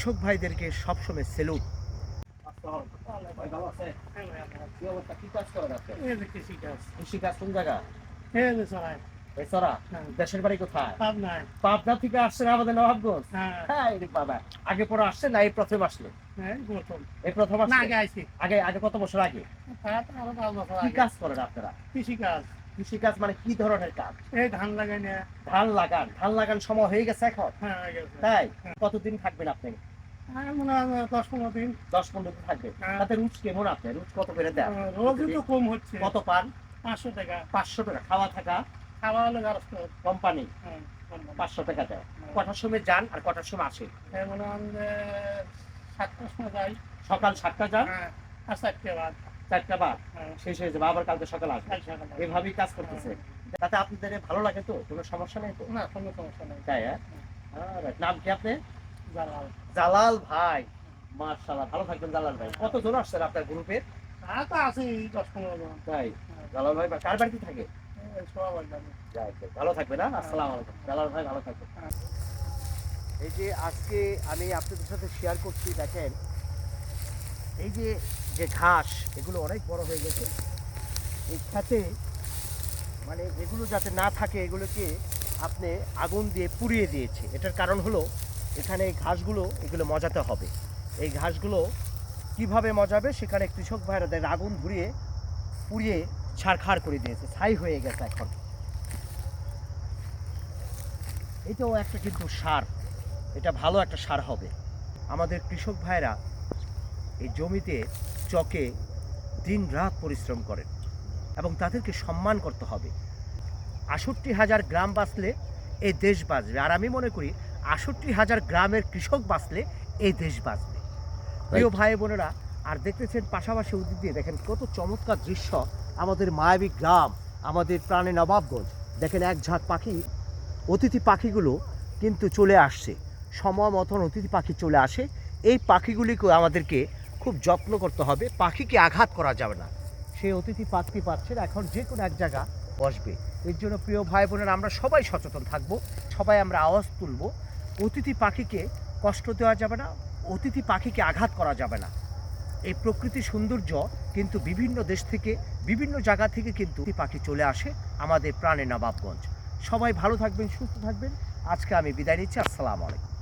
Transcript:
কৃষক ভাইদেরকে সবসময় সেলুট। কৃষিকাজ কোন জায়গা? দেশের বাড়ি কোথায়? পাবনা থেকে আসছেন আমাদের নবাবগঞ্জ? হ্যাঁ বাবা, আগে পরে আসছেন না এই প্রথম আসলে? এই প্রথম আগে কত বছর আগে? কি কাজ করেন আপনারা? কৃষিকাজ মানে কি ধরনের কাজ? ধান লাগান সময় হয়ে গেছে এখন? তাই কতদিন থাকবেন আপনি? 10-15 দিন। 10-15 দিন থাকবে। তাতে রুচ কেমন? আপনি রুচ কত করে দেন? রোজই তো কম হচ্ছে। কত পান? 500 টাকা। 500 টাকা। খাওয়া থাকা খাওয়া হলো কোম্পানি 500 টাকা দেয়। কটার সময় যান আর কটার সময় আসেন? মনে হয় 7টার সময় যাই। সকাল 7টা যান আর 4টে বাদ। 4টা বাদ শেষ হয়ে যাবে, আবার কালকে সকাল আসবে। এভাবেই কাজ করতেছে। তাতে আপনাদের ভালো লাগে তো? কোনো সমস্যা নেই তো? না, কোনো সমস্যা নেই। তাই? নাম কি আপনি? জালাল। জালাল ভাই, মাশাআল্লাহ, ভালো থাকবেন জালাল ভাই। কতজন আসছেন আপনার গ্রুপে? তো আছে 10-15 জন। তাই? জালাল ভাই কার বাড়িতে থাকে? সবাই জানে। ভালো থাকবেন। আসসালামু আলাইকুম জালাল ভাই, ভালো থাকবেন। এই যে আজকে আমি আপনাদের সাথে শেয়ার করছি, দেখেন এই যে ঘাস, এগুলো অনেক বড় হয়ে গেছে। এই খেতে মানে এগুলো যাতে না থাকে, এগুলোকে আপনি আগুন দিয়ে পুড়িয়ে দিয়েছে। এটার কারণ হলো এখানে এই ঘাসগুলো এগুলো মজাতে হবে। এই ঘাসগুলো কিভাবে মজাবে, সেখানে কৃষক ভাইরা দেয় আগুন পুড়িয়ে ছারখার করে দিয়েছে, ছাই হয়ে গেছে এখন। এটাও একটা কিন্তু সার, এটা ভালো একটা সার হবে। আমাদের কৃষক ভাইরা এই জমিতে চকে দিন রাত পরিশ্রম করেন এবং তাদেরকে সম্মান করতে হবে। ৬৮,০০০ গ্রাম বাঁচলে এই দেশ বাঁচবে। আর আমি মনে করি ৬৮,০০০ গ্রামের কৃষক বাঁচলে এই দেশ বাঁচবে। প্রিয় ভাই বোনেরা, আর দেখতেছেন পাশাপাশি উদিত দিয়ে দেখেন কত চমৎকার দৃশ্য। আমাদের মায়াবী গ্রাম, আমাদের প্রাণে নবাবগঞ্জ। দেখেন এক ঝাঁক পাখি, অতিথি পাখিগুলো কিন্তু চলে আসছে। সময় মতন অতিথি পাখি চলে আসে। এই পাখিগুলিকে আমাদেরকে খুব যত্ন করতে হবে, পাখিকে আঘাত করা যাবে না। সেই অতিথি পাখি পাচ্ছেন এখন যে কোনো এক জায়গা বসবে। এর জন্য প্রিয় ভাই বোনেরা, আমরা সবাই সচেতন থাকব, সবাই আমরা আওয়াজ তুলব। অতিথি পাখিকে কষ্ট দেওয়া যাবে না, অতিথি পাখিকে আঘাত করা যাবে না। এই প্রকৃতি সৌন্দর্য কিন্তু বিভিন্ন দেশ থেকে, বিভিন্ন জায়গা থেকে কিন্তু পাখি চলে আসে আমাদের প্রাণে নবাবগঞ্জ। সবাই ভালো থাকবেন, সুস্থ থাকবেন। আজকে আমি বিদায় নিচ্ছি। আসসালামু আলাইকুম।